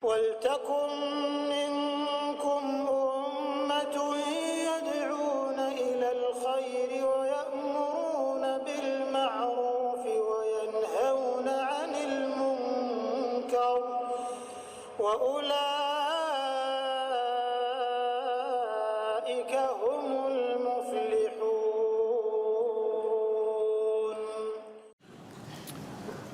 وَلْتَكُنْ مِنْكُمْ أُمَّةٌ يَدْعُونَ إِلَى الْخَيْرِ وَيَأْمُرُونَ بِالْمَعْرُوفِ وَيَنْهَوْنَ عَنِ الْمُنْكَرِ وَأُولَئِكَ هُمُ الْمُفْلِحُونَ.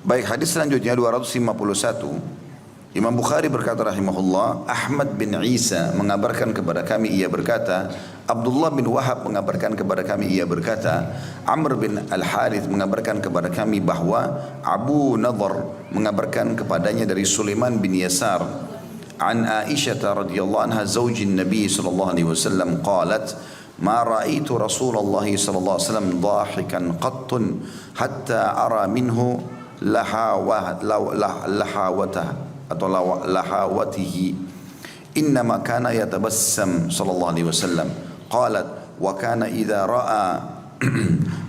Baik, hadis selanjutnya 251. Imam Bukhari berkata rahimahullah, Ahmad bin Isa mengabarkan kepada kami, ia berkata, Abdullah bin Wahab mengabarkan kepada kami, ia berkata, Amr bin Al-Harith mengabarkan kepada kami bahwa Abu Nadhr mengabarkan kepadanya dari Sulaiman bin Yasar an Aisyah radhiyallahu anha zawjin Nabi sallallahu alaihi wasallam qalat ما رأيت رسول الله صلى الله عليه وسلم ضاحكا قط حتى أرى منه لحاوته atau lahawatihi innama kana yatabassam sallallahu alaihi wasallam qalat wa kana idza ra'a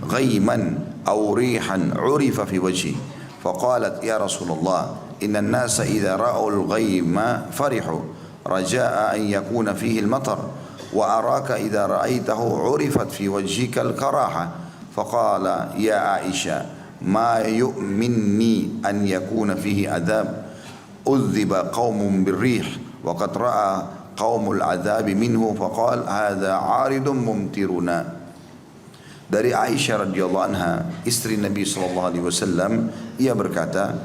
ghayman aw rihan urifa fi wajhi faqalat ya Rasulullah inna an-nasa idza ra'u al-ghayma farihu raja'a an yakuna fihi al-matar wa araka idza ra'aytahu urifat fi wajhika al-karaha faqala ya Aisyah ma yu'minni an yakuna fihi adab أذب قوم بالريح وقد رأى قوم العذاب منه فقال هذا عارض ممطرنا. Dari Aisyah radhiyallahu anha, istri Nabi sallallahu alaihi wasallam, ia berkata,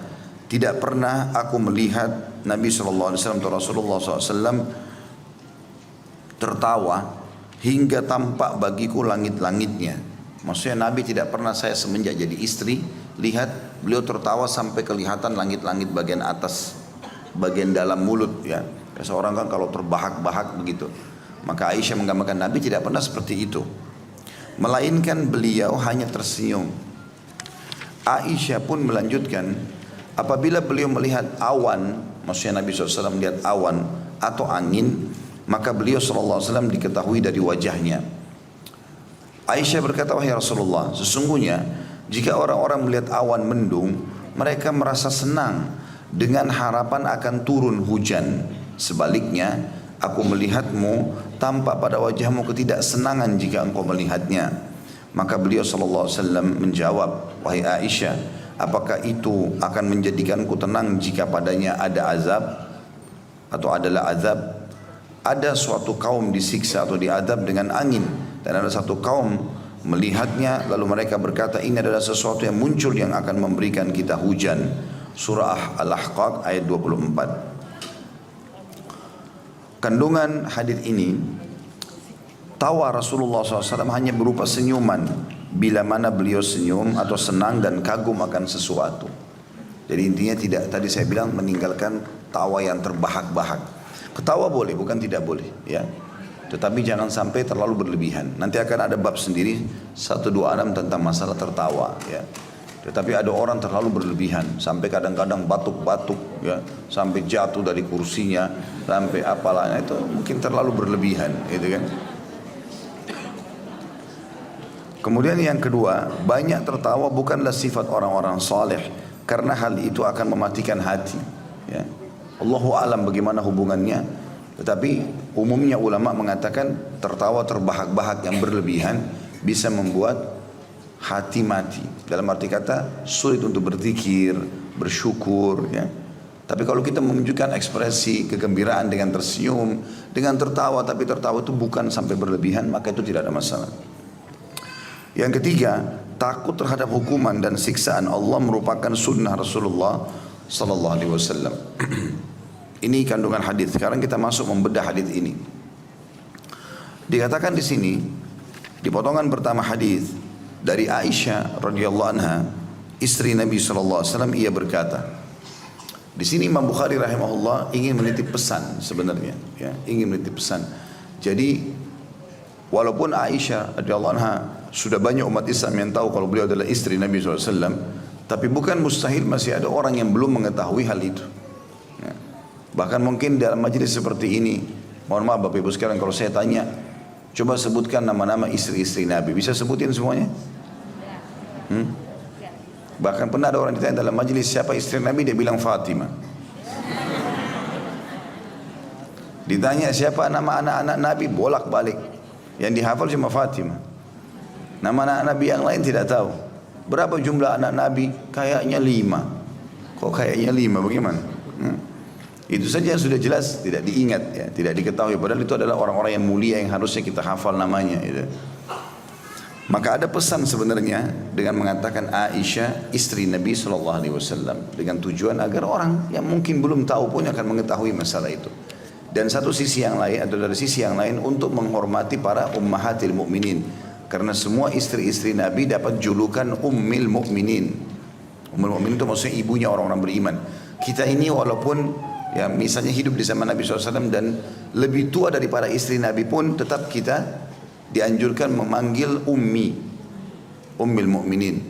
tidak pernah aku melihat Nabi sallallahu alaihi wasallam atau Rasulullah sallallahu alaihi wasallam tertawa hingga tampak bagiku langit-langitnya. Maksudnya Nabi tidak pernah saya semenjak jadi istri lihat beliau tertawa sampai kelihatan langit-langit bagian atas, bagian dalam mulut ya. Seorang kan kalau terbahak-bahak begitu. Maka Aisyah menggambarkan Nabi tidak pernah seperti itu. Melainkan beliau hanya tersenyum. Aisyah pun melanjutkan, apabila beliau melihat awan, maksudnya Nabi SAW melihat awan atau angin, maka beliau SAW diketahui dari wajahnya. Aisyah berkata, wahai Rasulullah, sesungguhnya jika orang-orang melihat awan mendung, mereka merasa senang dengan harapan akan turun hujan. Sebaliknya, aku melihatmu tampak pada wajahmu ketidaksenangan jika engkau melihatnya. Maka beliau SAW menjawab, wahai Aisyah, apakah itu akan menjadikanku tenang jika padanya ada azab atau adalah azab? Ada suatu kaum disiksa atau diazab dengan angin, dan ada satu kaum melihatnya lalu mereka berkata ini adalah sesuatu yang muncul yang akan memberikan kita hujan. Surah Al-Ahqaf ayat 24. Kandungan hadis ini, tawa Rasulullah SAW hanya berupa senyuman bila mana beliau senyum atau senang dan kagum akan sesuatu. Jadi intinya tidak, tadi saya bilang meninggalkan tawa yang terbahak-bahak. Ketawa boleh, bukan tidak boleh ya. Tetapi jangan sampai terlalu berlebihan. Nanti akan ada bab sendiri 126 tentang masalah tertawa ya. Tetapi ada orang terlalu berlebihan sampai kadang-kadang batuk-batuk ya, sampai jatuh dari kursinya, sampai apalah, itu mungkin terlalu berlebihan gitu kan. Kemudian yang kedua, banyak tertawa bukanlah sifat orang-orang saleh karena hal itu akan mematikan hati ya. Allahu a'lam bagaimana hubungannya, tetapi umumnya ulama mengatakan tertawa terbahak-bahak yang berlebihan bisa membuat hati mati. Dalam arti kata sulit untuk berzikir, bersyukur ya. Tapi kalau kita menunjukkan ekspresi kegembiraan dengan tersenyum, dengan tertawa, tapi tertawa itu bukan sampai berlebihan, maka itu tidak ada masalah. Yang ketiga, takut terhadap hukuman dan siksaan Allah merupakan sunnah Rasulullah sallallahu alaihi wasallam. Ini kandungan hadis. Sekarang kita masuk membedah hadis ini. Dikatakan di sini di potongan pertama hadis dari Aisyah radhiyallahu anha, istri Nabi sallallahu alaihi wasallam, ia berkata. Di sini Imam Bukhari rahimahullah ingin menitip pesan sebenarnya, ya, ingin menitip pesan. Jadi walaupun Aisyah radhiyallahu anha sudah banyak umat Islam yang tahu kalau beliau adalah istri Nabi sallallahu alaihi wasallam, tapi bukan mustahil masih ada orang yang belum mengetahui hal itu. Ya. Bahkan mungkin dalam majelis seperti ini, mohon maaf Bapak Ibu sekalian kalau saya tanya, coba sebutkan nama-nama istri-istri Nabi, bisa sebutin semuanya? Bahkan pernah ada orang ditanya dalam majelis siapa istri Nabi, dia bilang Fatimah. Ditanya siapa nama anak-anak Nabi, bolak-balik. Yang dihafal cuma Fatimah. Nama anak Nabi yang lain tidak tahu. Berapa jumlah anak Nabi? Kayaknya 5. Kok kayaknya 5? Bagaimana? Itu saja yang sudah jelas tidak diingat, ya, tidak diketahui. Padahal itu adalah orang-orang yang mulia yang harusnya kita hafal namanya. Gitu. Maka ada pesan sebenarnya dengan mengatakan Aisyah istri Nabi SAW dengan tujuan agar orang yang mungkin belum tahu pun akan mengetahui masalah itu. Dan satu sisi yang lain atau dari sisi yang lain untuk menghormati para ummahatil mukminin, karena semua istri-istri Nabi dapat julukan ummil mukminin. Ummul mukminin itu maksudnya ibunya orang-orang beriman. Kita ini walaupun ya misalnya hidup di zaman Nabi SAW dan lebih tua dari para istri Nabi pun tetap kita dianjurkan memanggil ummi, ummil mukminin,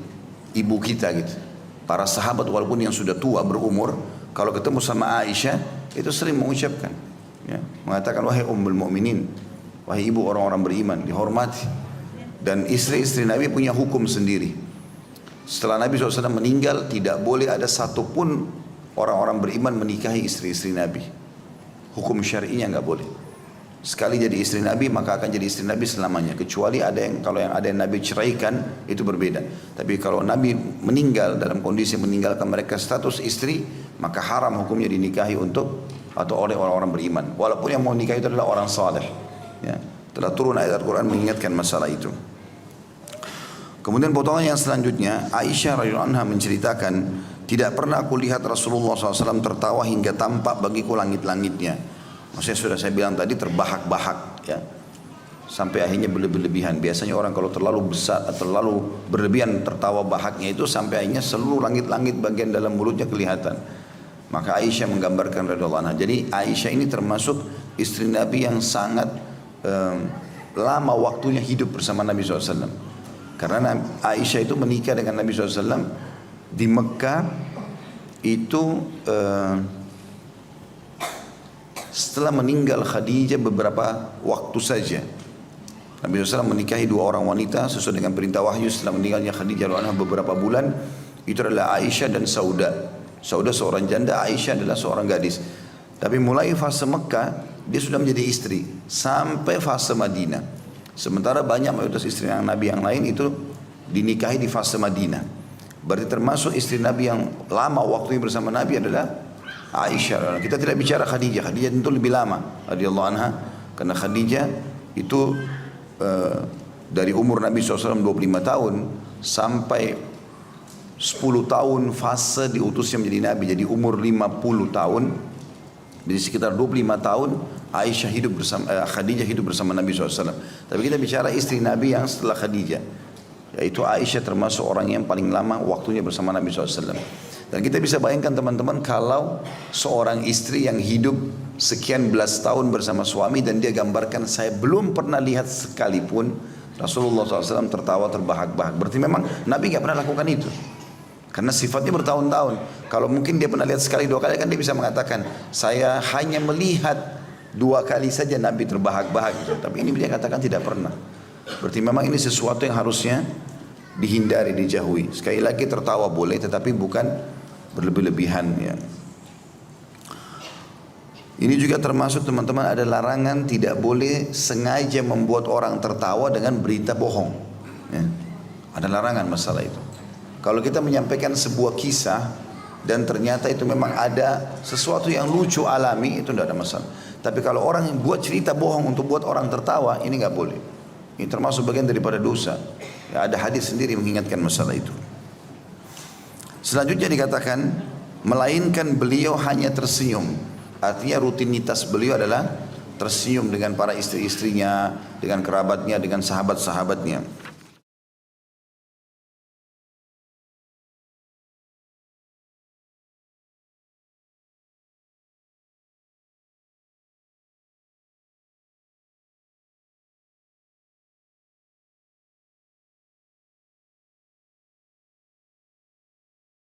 ibu kita gitu. Para sahabat walaupun yang sudah tua berumur, kalau ketemu sama Aisyah itu sering mengucapkan, ya, mengatakan wahai ummul mukminin, wahai ibu orang-orang beriman, dihormati. Dan istri-istri Nabi punya hukum sendiri. Setelah Nabi SAW meninggal, tidak boleh ada satupun orang-orang beriman menikahi istri-istri Nabi. Hukum syar'inya nggak boleh. Sekali jadi istri Nabi maka akan jadi istri Nabi selamanya. Kecuali ada yang kalau yang ada yang Nabi ceraikan itu berbeda. Tapi kalau Nabi meninggal dalam kondisi meninggalkan mereka status istri, maka haram hukumnya dinikahi untuk atau oleh orang-orang beriman. Walaupun yang mau nikah itu adalah orang saleh. Ya, telah turun ayat Al-Quran mengingatkan masalah itu. Kemudian potongan yang selanjutnya, Aisyah radhiyallahu anha menceritakan, tidak pernah aku lihat Rasulullah SAW tertawa hingga tampak bagiku langit-langitnya. Maksudnya sudah saya bilang tadi terbahak-bahak, ya, sampai akhirnya berlebihan. Biasanya orang kalau terlalu besar, terlalu berlebihan tertawa bahaknya itu sampai akhirnya seluruh langit-langit bagian dalam mulutnya kelihatan. Maka Aisyah menggambarkan radhiyallahu anha. Jadi Aisyah ini termasuk istri Nabi yang sangat lama waktunya hidup bersama Nabi SAW. Karena Aisyah itu menikah dengan Nabi SAW di Mekah itu setelah meninggal Khadijah beberapa waktu saja. Nabi SAW menikahi 2 orang wanita sesuai dengan perintah wahyu setelah meninggalnya Khadijah radhiyallahu anha beberapa bulan. Itu adalah Aisyah dan Sauda. Sauda seorang janda, Aisyah adalah seorang gadis. Tapi mulai fase Mekah dia sudah menjadi istri sampai fase Madinah. Sementara banyak mayoritas istri yang Nabi yang lain itu dinikahi di fase Madinah. Berarti termasuk istri Nabi yang lama waktunya bersama Nabi adalah Aisyah. Kita tidak bicara Khadijah. Khadijah tentu lebih lama radhiyallahu anha, karena Khadijah itu dari umur Nabi SAW 25 tahun sampai 10 tahun fase diutusnya menjadi Nabi. Jadi umur 50 tahun. Jadi sekitar 25 tahun Aisyah hidup bersama Khadijah hidup bersama Nabi SAW. Tapi kita bicara istri Nabi yang setelah Khadijah, yaitu Aisyah termasuk orang yang paling lama waktunya bersama Nabi SAW. Dan kita bisa bayangkan teman-teman kalau seorang istri yang hidup sekian belas tahun bersama suami dan dia gambarkan, saya belum pernah lihat sekalipun Rasulullah SAW tertawa terbahak-bahak. Berarti memang Nabi gak pernah lakukan itu. Karena sifatnya bertahun-tahun. Kalau mungkin dia pernah lihat sekali 2 kali kan dia bisa mengatakan, saya hanya melihat 2 kali saja Nabi terbahak-bahak gitu. Tapi ini dia katakan tidak pernah. Berarti memang ini sesuatu yang harusnya dihindari, dijauhi. Sekali lagi tertawa boleh tetapi bukan berlebih-lebihan, ya. Ini juga termasuk teman-teman ada larangan tidak boleh sengaja membuat orang tertawa dengan berita bohong, ya. Ada larangan masalah itu. Kalau kita menyampaikan sebuah kisah dan ternyata itu memang ada sesuatu yang lucu alami, itu tidak ada masalah. Tapi kalau orang yang buat cerita bohong untuk buat orang tertawa, ini nggak boleh. Ini termasuk bagian daripada dosa. Ya, ada hadis sendiri mengingatkan masalah itu. Selanjutnya dikatakan, melainkan beliau hanya tersenyum. Artinya rutinitas beliau adalah tersenyum dengan para istri-istrinya, dengan kerabatnya, dengan sahabat-sahabatnya.